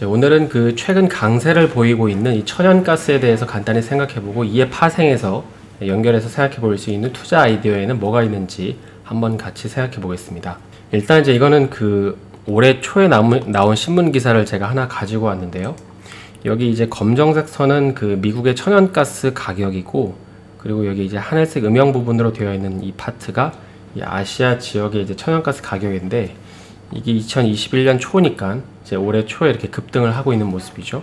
오늘은 그 최근 강세를 보이고 있는 이 천연가스에 대해서 간단히 생각해보고 이에 파생해서 연결해서 생각해볼 수 있는 투자 아이디어에는 뭐가 있는지 한번 같이 생각해 보겠습니다. 일단 이제 이거는 그 올해 초에 나온 신문 기사를 제가 하나 가지고 왔는데요. 여기 이제 검정색 선은 그 미국의 천연가스 가격이고, 그리고 여기 이제 하늘색 음영 부분으로 되어 있는 이 파트가 이 아시아 지역의 이제 천연가스 가격인데, 이게 2021년 초니까 이제 올해 초에 이렇게 급등을 하고 있는 모습이죠.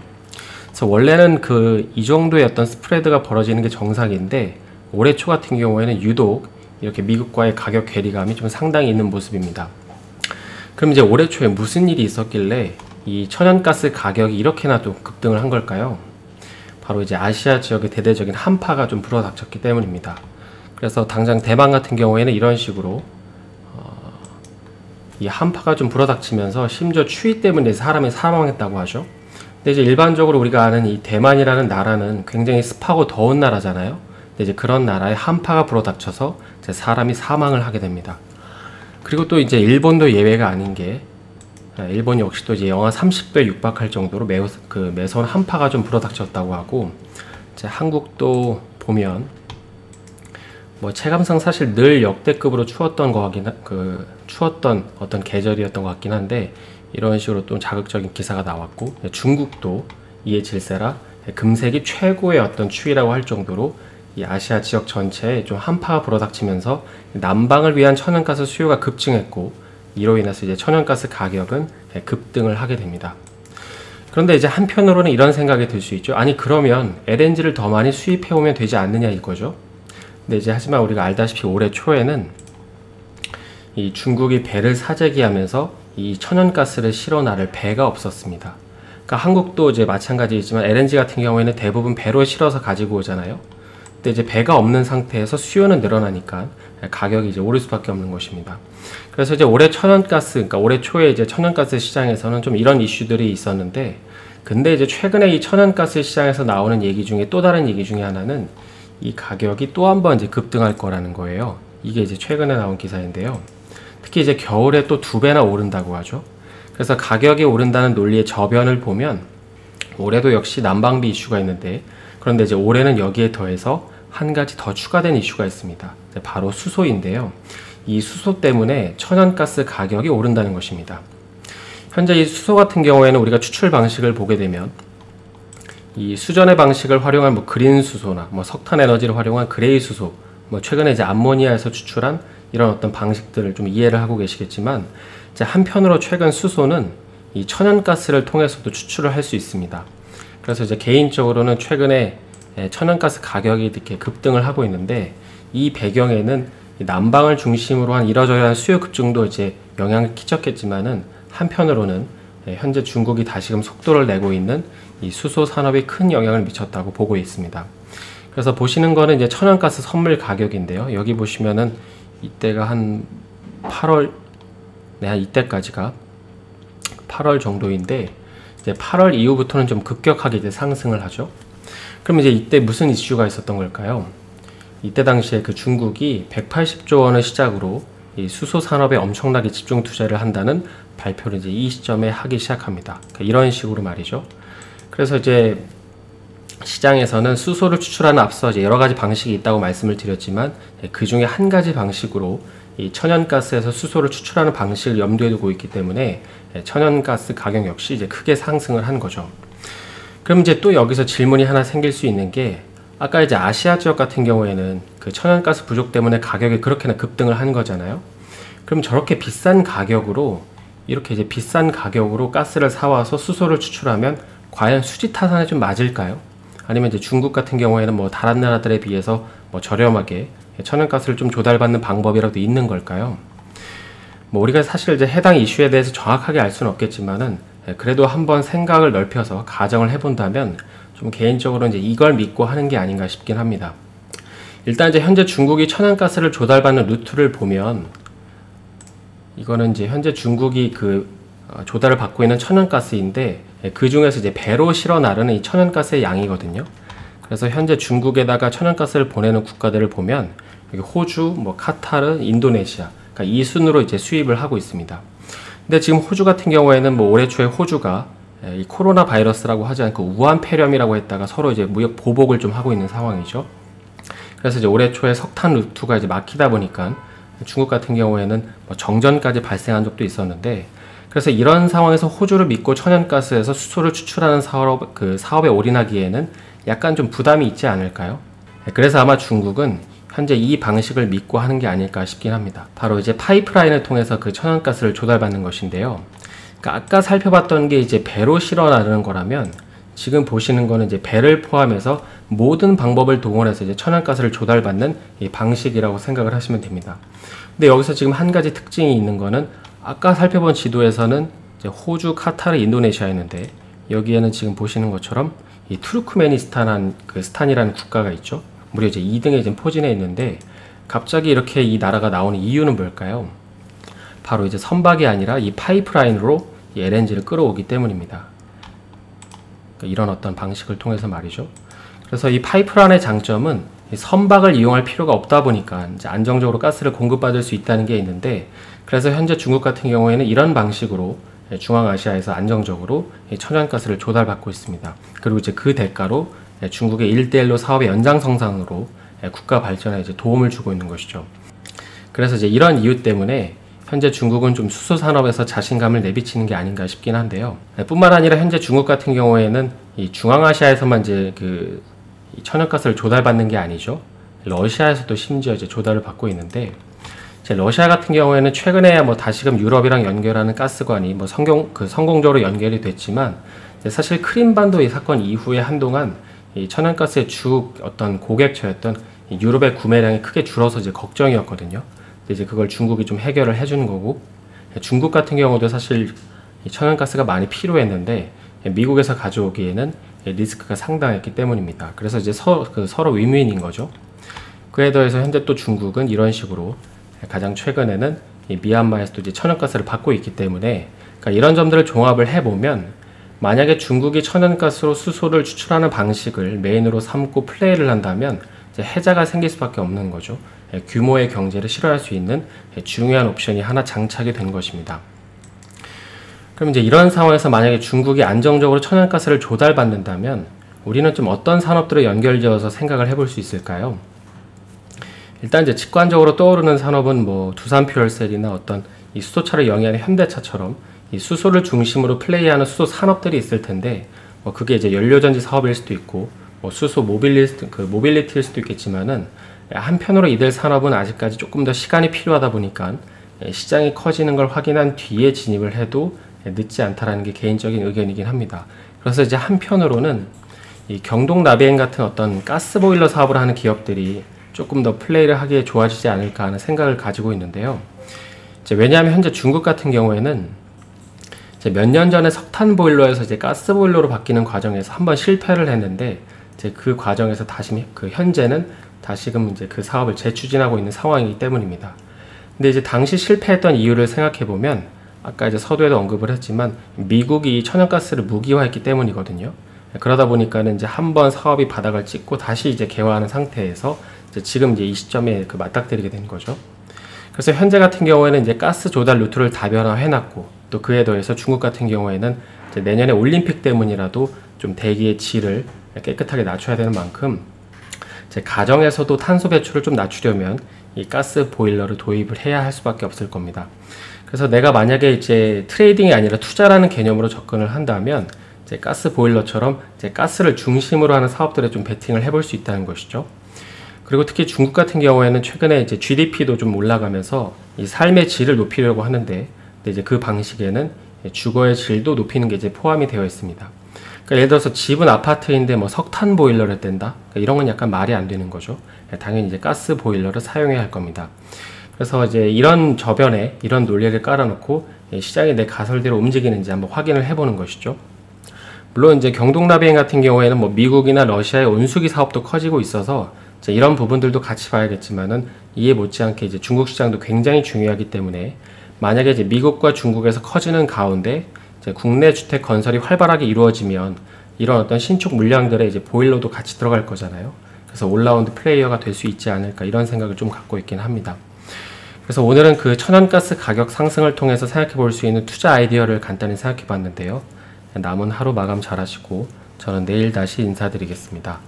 그래서 원래는 그 이 정도의 어떤 스프레드가 벌어지는 게 정상인데, 올해 초 같은 경우에는 유독 이렇게 미국과의 가격 괴리감이 좀 상당히 있는 모습입니다. 그럼 이제 올해 초에 무슨 일이 있었길래 이 천연가스 가격이 이렇게나 또 급등을 한 걸까요? 바로 이제 아시아 지역의 대대적인 한파가 좀 불어닥쳤기 때문입니다. 그래서 당장 대만 같은 경우에는 이런 식으로 이 한파가 좀 불어닥치면서 심지어 추위 때문에 사람이 사망했다고 하죠. 근데 이제 일반적으로 우리가 아는 이 대만이라는 나라는 굉장히 습하고 더운 나라잖아요. 근데 이제 그런 나라에 한파가 불어닥쳐서 이제 사람이 사망을 하게 됩니다. 그리고 또 이제 일본도 예외가 아닌 게, 일본 역시도 이제 영하 30도에 육박할 정도로 매우 매서운 한파가 좀 불어닥쳤다고 하고, 이제 한국도 보면 뭐 체감상 사실 늘 역대급으로 추웠던 추웠던 어떤 계절이었던 것 같긴 한데, 이런 식으로 또 자극적인 기사가 나왔고, 중국도 이에 질세라 금세기 최고의 어떤 추위라고 할 정도로 이 아시아 지역 전체에 좀 한파가 불어닥치면서 난방을 위한 천연가스 수요가 급증했고, 이로 인해서 이제 천연가스 가격은 급등을 하게 됩니다. 그런데 이제 한편으로는 이런 생각이 들 수 있죠. 아니 그러면 LNG를 더 많이 수입해 오면 되지 않느냐 이거죠. 근데 이제 하지만 우리가 알다시피 올해 초에는 이 중국이 배를 사재기하면서 이 천연가스를 실어 나를 배가 없었습니다. 그러니까 한국도 이제 마찬가지이지만 LNG 같은 경우에는 대부분 배로 실어서 가지고 오잖아요. 근데 이제 배가 없는 상태에서 수요는 늘어나니까 가격이 이제 오를 수밖에 없는 것입니다. 그래서 이제 올해 천연가스, 그러니까 올해 초에 이제 천연가스 시장에서는 좀 이런 이슈들이 있었는데, 근데 이제 최근에 이 천연가스 시장에서 나오는 얘기 중에 또 다른 얘기 중에 하나는 이 가격이 또 한 번 이제 급등할 거라는 거예요. 이게 이제 최근에 나온 기사인데요. 특히 이제 겨울에 또 2배나 오른다고 하죠. 그래서 가격이 오른다는 논리의 저변을 보면 올해도 역시 난방비 이슈가 있는데, 그런데 이제 올해는 여기에 더해서 한 가지 더 추가된 이슈가 있습니다. 바로 수소인데요. 이 수소 때문에 천연가스 가격이 오른다는 것입니다. 현재 이 수소 같은 경우에는 우리가 추출 방식을 보게 되면 이 수전의 방식을 활용한 뭐 그린 수소나 뭐 석탄 에너지를 활용한 그레이 수소, 뭐 최근에 이제 암모니아에서 추출한 이런 어떤 방식들을 좀 이해를 하고 계시겠지만, 이제 한편으로 최근 수소는 이 천연가스를 통해서도 추출을 할 수 있습니다. 그래서 이제 개인적으로는 최근에 천연가스 가격이 이렇게 급등을 하고 있는데, 이 배경에는 난방을 중심으로 한 이러저러한 수요 급증도 이제 영향을 끼쳤겠지만은, 한편으로는 현재 중국이 다시금 속도를 내고 있는 이 수소 산업에 큰 영향을 미쳤다고 보고 있습니다. 그래서 보시는 거는 이제 천연가스 선물 가격인데요. 여기 보시면은 이때가 한 8월, 한 이때까지가 8월 정도인데, 이제 8월 이후부터는 좀 급격하게 이제 상승을 하죠. 그럼 이제 이때 무슨 이슈가 있었던 걸까요? 이때 당시에 그 중국이 180조 원을 시작으로 이 수소 산업에 엄청나게 집중 투자를 한다는 발표를 이제 이 시점에 하기 시작합니다. 그러니까 이런 식으로 말이죠. 그래서 이제 시장에서는 수소를 추출하는 앞서 이제 여러 가지 방식이 있다고 말씀을 드렸지만, 그 중에 한 가지 방식으로 이 천연가스에서 수소를 추출하는 방식을 염두에 두고 있기 때문에 천연가스 가격 역시 이제 크게 상승을 한 거죠. 그럼 이제 또 여기서 질문이 하나 생길 수 있는 게, 아까 이제 아시아 지역 같은 경우에는 그 천연가스 부족 때문에 가격이 그렇게나 급등을 한 거잖아요. 그럼 저렇게 비싼 가격으로, 이렇게 이제 비싼 가격으로 가스를 사와서 수소를 추출하면 과연 수지 타산에 좀 맞을까요? 아니면 이제 중국 같은 경우에는 뭐 다른 나라들에 비해서 뭐 저렴하게 천연가스를 좀 조달받는 방법이라도 있는 걸까요? 뭐 우리가 사실 이제 해당 이슈에 대해서 정확하게 알 수는 없겠지만은, 그래도 한번 생각을 넓혀서 가정을 해본다면 좀 개인적으로 이제 이걸 믿고 하는 게 아닌가 싶긴 합니다. 일단 이제 현재 중국이 천연가스를 조달받는 루트를 보면, 이거는 이제 현재 중국이 조달을 받고 있는 천연가스인데, 그 중에서 이제 배로 실어 나르는 이 천연가스의 양이거든요. 그래서 현재 중국에다가 천연가스를 보내는 국가들을 보면 여기 호주, 뭐 카타르, 인도네시아, 그러니까 이 순으로 이제 수입을 하고 있습니다. 근데 지금 호주 같은 경우에는 뭐 올해 초에 호주가 이 코로나 바이러스라고 하지 않고 우한 폐렴이라고 했다가 서로 이제 무역 보복을 좀 하고 있는 상황이죠. 그래서 이제 올해 초에 석탄 루트가 이제 막히다 보니까 중국 같은 경우에는 뭐 정전까지 발생한 적도 있었는데, 그래서 이런 상황에서 호주를 믿고 천연가스에서 수소를 추출하는 사업에 올인하기에는 약간 좀 부담이 있지 않을까요? 그래서 아마 중국은 현재 이 방식을 믿고 하는 게 아닐까 싶긴 합니다. 바로 이제 파이프라인을 통해서 그 천연가스를 조달받는 것인데요. 그러니까 아까 살펴봤던 게 이제 배로 실어 나르는 거라면, 지금 보시는 거는 이제 배를 포함해서 모든 방법을 동원해서 이제 천연가스를 조달받는 이 방식이라고 생각을 하시면 됩니다. 근데 여기서 지금 한 가지 특징이 있는 거는, 아까 살펴본 지도에서는 이제 호주, 카타르, 인도네시아였는데, 여기에는 지금 보시는 것처럼 이 스탄이라는 국가가 있죠. 무려 이제 2등에 지금 포진해 있는데, 갑자기 이렇게 이 나라가 나오는 이유는 뭘까요? 바로 이제 선박이 아니라 이 파이프라인으로 이 LNG를 끌어오기 때문입니다. 그러니까 이런 어떤 방식을 통해서 말이죠. 그래서 이 파이프라인의 장점은 이 선박을 이용할 필요가 없다 보니까 이제 안정적으로 가스를 공급받을 수 있다는 게 있는데, 그래서 현재 중국 같은 경우에는 이런 방식으로 중앙아시아에서 안정적으로 천연가스를 조달받고 있습니다. 그리고 이제 그 대가로 중국의 1대1로 사업의 연장선상으로 국가 발전에 이제 도움을 주고 있는 것이죠. 그래서 이제 이런 이유 때문에 현재 중국은 좀 수소 산업에서 자신감을 내비치는 게 아닌가 싶긴 한데요. 뿐만 아니라 현재 중국 같은 경우에는 이 중앙아시아에서만 이제 이 천연가스를 조달받는 게 아니죠. 러시아에서도 심지어 이제 조달을 받고 있는데, 이제 러시아 같은 경우에는 최근에야 뭐 다시금 유럽이랑 연결하는 가스관이 뭐 성공적으로 연결이 됐지만, 사실 크림반도 이 사건 이후에 한동안 이 천연가스의 주 어떤 고객처였던 유럽의 구매량이 크게 줄어서 이제 걱정이었거든요. 이제 그걸 중국이 좀 해결을 해주는 거고, 중국 같은 경우도 사실 이 천연가스가 많이 필요했는데 미국에서 가져오기에는 리스크가 상당했기 때문입니다. 그래서 이제 서로 윈윈인 거죠. 그에 더해서 현재 또 중국은 이런 식으로 가장 최근에는 이 미얀마에서도 이제 천연가스를 받고 있기 때문에, 그러니까 이런 점들을 종합을 해보면, 만약에 중국이 천연가스로 수소를 추출하는 방식을 메인으로 삼고 플레이를 한다면 이제 해자가 생길 수밖에 없는 거죠. 규모의 경제를 실현할 수 있는 중요한 옵션이 하나 장착이 된 것입니다. 그럼 이제 이런 상황에서 만약에 중국이 안정적으로 천연가스를 조달받는다면 우리는 좀 어떤 산업들을 연결지어서 생각을 해볼 수 있을까요? 일단 이제 직관적으로 떠오르는 산업은 뭐 두산퓨얼셀이나 어떤 이 수소차를 영위하는 현대차처럼 이 수소를 중심으로 플레이하는 수소 산업들이 있을 텐데, 뭐 그게 이제 연료전지 사업일 수도 있고 뭐 수소 모빌리티일 수도 있겠지만은, 한편으로 이들 산업은 아직까지 조금 더 시간이 필요하다 보니까 시장이 커지는 걸 확인한 뒤에 진입을 해도 늦지 않다라는 게 개인적인 의견이긴 합니다. 그래서 이제 한편으로는 이 경동나비행 같은 어떤 가스보일러 사업을 하는 기업들이 조금 더 플레이를 하기에 좋아지지 않을까 하는 생각을 가지고 있는데요. 왜냐하면 현재 중국 같은 경우에는 몇 년 전에 석탄 보일러에서 이제 가스 보일러로 바뀌는 과정에서 한번 실패를 했는데, 이제 그 과정에서 현재는 다시금 이제 그 사업을 재추진하고 있는 상황이기 때문입니다. 근데 이제 당시 실패했던 이유를 생각해 보면, 아까 이제 서두에도 언급을 했지만 미국이 천연가스를 무기화했기 때문이거든요. 그러다 보니까는 이제 한번 사업이 바닥을 찍고 다시 이제 개화하는 상태에서 지금 이제 이 시점에 맞닥뜨리게 된 거죠. 그래서 현재 같은 경우에는 이제 가스 조달 루트를 다변화해놨고, 또 그에 더해서 중국 같은 경우에는 이제 내년에 올림픽 때문이라도 좀 대기의 질을 깨끗하게 낮춰야 되는 만큼, 이제 가정에서도 탄소 배출을 좀 낮추려면 이 가스 보일러를 도입을 해야 할 수밖에 없을 겁니다. 그래서 내가 만약에 이제 트레이딩이 아니라 투자라는 개념으로 접근을 한다면, 이제 가스 보일러처럼 이제 가스를 중심으로 하는 사업들에 좀 베팅을 해볼 수 있다는 것이죠. 그리고 특히 중국 같은 경우에는 최근에 이제 GDP도 좀 올라가면서 이 삶의 질을 높이려고 하는데, 근데 이제 그 방식에는 주거의 질도 높이는 게 이제 포함이 되어 있습니다. 그러니까 예를 들어서 집은 아파트인데 뭐 석탄 보일러를 뗀다? 그러니까 이런 건 약간 말이 안 되는 거죠. 당연히 이제 가스 보일러를 사용해야 할 겁니다. 그래서 이제 이런 저변에 이런 논리를 깔아놓고 시장이 내 가설대로 움직이는지 한번 확인을 해보는 것이죠. 물론 이제 경동나비행 같은 경우에는 뭐 미국이나 러시아의 온수기 사업도 커지고 있어서 이제 이런 부분들도 같이 봐야겠지만은, 이에 못지않게 이제 중국 시장도 굉장히 중요하기 때문에, 만약에 이제 미국과 중국에서 커지는 가운데 이제 국내 주택 건설이 활발하게 이루어지면 이런 어떤 신축 물량들의 이제 보일러도 같이 들어갈 거잖아요. 그래서 올라운드 플레이어가 될 수 있지 않을까, 이런 생각을 좀 갖고 있긴 합니다. 그래서 오늘은 그 천연가스 가격 상승을 통해서 생각해 볼 수 있는 투자 아이디어를 간단히 생각해 봤는데요. 남은 하루 마감 잘하시고 저는 내일 다시 인사드리겠습니다.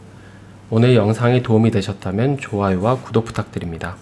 오늘 영상이 도움이 되셨다면 좋아요와 구독 부탁드립니다.